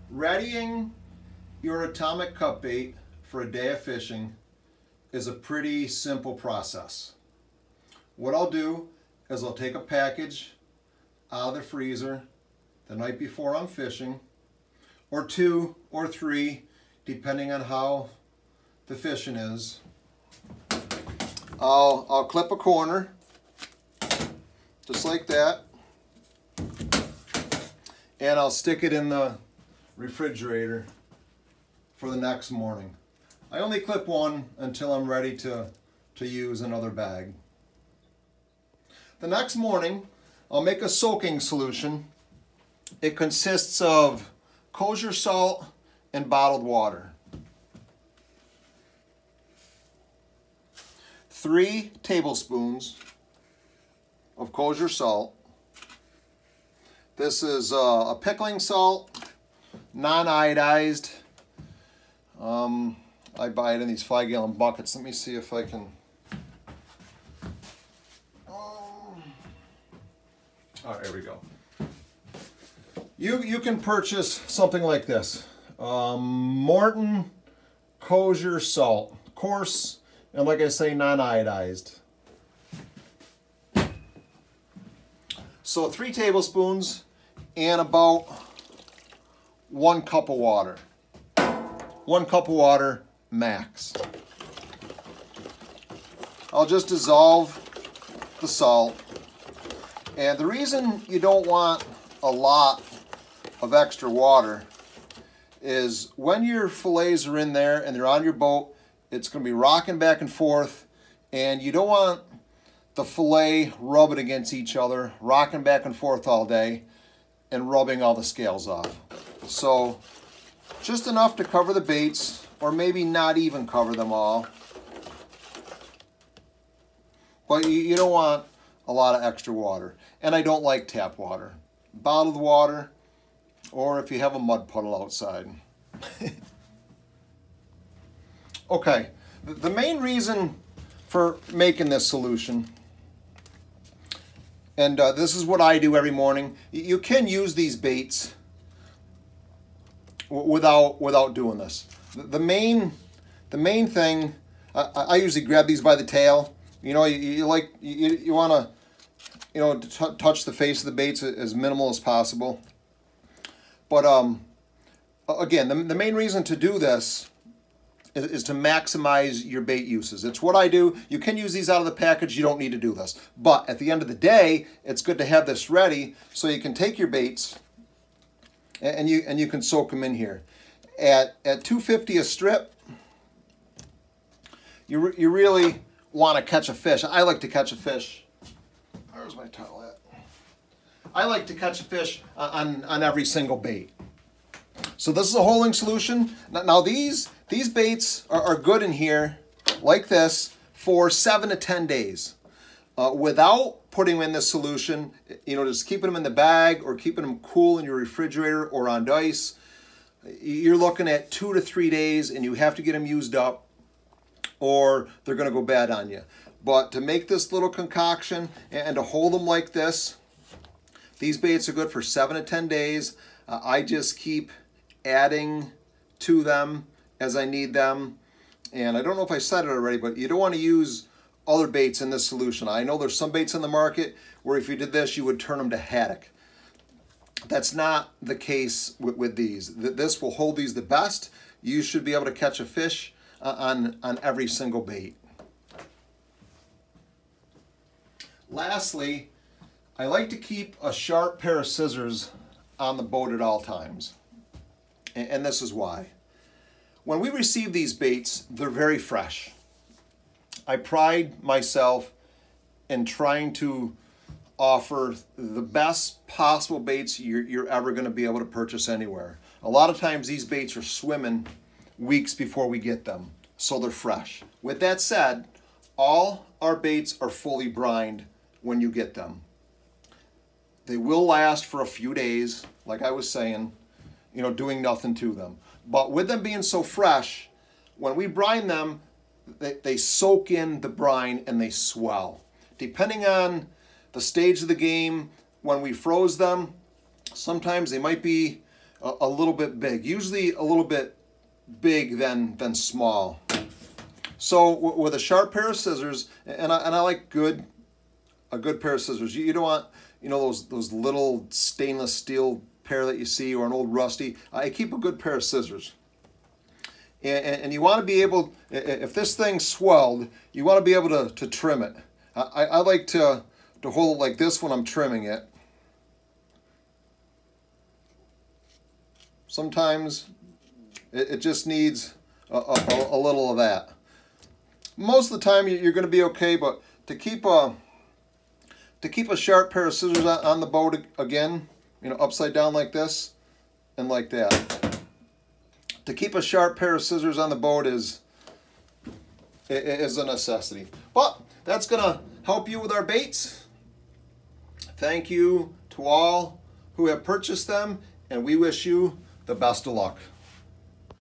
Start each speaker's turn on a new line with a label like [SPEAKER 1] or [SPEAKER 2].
[SPEAKER 1] Readying your atomic cut bait for a day of fishing is a pretty simple process. What I'll do is I'll take a package out of the freezer the night before I'm fishing, or 2 or 3, depending on how the fishing is. I'll clip a corner, just like that, and I'll stick it in the refrigerator for the next morning. I only clip one until I'm ready to use another bag. The next morning, I'll make a soaking solution. It consists of kosher salt and bottled water. 3 tablespoons of kosher salt. This is a pickling salt, non-iodized. I buy it in these 5-gallon buckets. Let me see if I can. There we go. You can purchase something like this. Morton kosher salt, coarse, and like I say, non-iodized. So 3 tablespoons and about 1 cup of water. 1 cup of water max. I'll just dissolve the salt. And the reason you don't want a lot of extra water is when your fillets are in there and they're on your boat, it's going to be rocking back and forth, and you don't want the fillet rubbing against each other, rocking back and forth all day and rubbing all the scales off. So just enough to cover the baits, or maybe not even cover them all. But you don't want a lot of extra water. And I don't like tap water. Bottled water, or if you have a mud puddle outside. Okay, the main reason for making this solution, and this is what I do every morning. You can use these baits without doing this. The main thing, I usually grab these by the tail. You know, you want to, you know, touch the face of the baits as minimal as possible. But again, the main reason to do this is to maximize your bait uses. It's what I do. You can use these out of the package. You don't need to do this. But at the end of the day, it's good to have this ready so you can take your baits and you can soak them in here. At $2.50 a strip, you really want to catch a fish. I like to catch a fish. Where's my towel at? I like to catch a fish on every single bait. So this is a holding solution. Now these baits are good in here, like this, for 7 to 10 days. Without putting them in this solution, you know, just keeping them in the bag or keeping them cool in your refrigerator or on ice, you're looking at 2 to 3 days, and you have to get them used up or they're going to go bad on you. But to make this little concoction and to hold them like this, these baits are good for 7 to 10 days. I just keep adding to them as I need them. And I don't know if I said it already, but you don't want to use other baits in this solution. I know there's some baits in the market where if you did this, you would turn them to haddock. That's not the case with these. This will hold these the best. You should be able to catch a fish on every single bait. Lastly, I like to keep a sharp pair of scissors on the boat at all times. And this is why. When we receive these baits, they're very fresh. I pride myself in trying to offer the best possible baits you're ever going to be able to purchase anywhere. A lot of times these baits are swimming weeks before we get them, so they're fresh. With that said, all our baits are fully brined when you get them. They will last for a few days, like I was saying, you know, doing nothing to them. But with them being so fresh, when we brine them, they soak in the brine and they swell. Depending on the stage of the game, when we froze them, sometimes they might be a little bit big, usually a little bit big than small. So with a sharp pair of scissors, and I like a good pair of scissors. You don't want, you know, those little stainless steel pair that you see, or an old rusty. I keep a good pair of scissors. And you want to be able, if this thing's swelled, you want to be able to trim it. I like to hold it like this when I'm trimming it. Sometimes it just needs a little of that. Most of the time you're going to be okay, but to keep a sharp pair of scissors on the boat again, you know, upside down like this and like that. To keep a sharp pair of scissors on the boat is a necessity. But that's going to help you with our baits. Thank you to all who have purchased them, and we wish you the best of luck.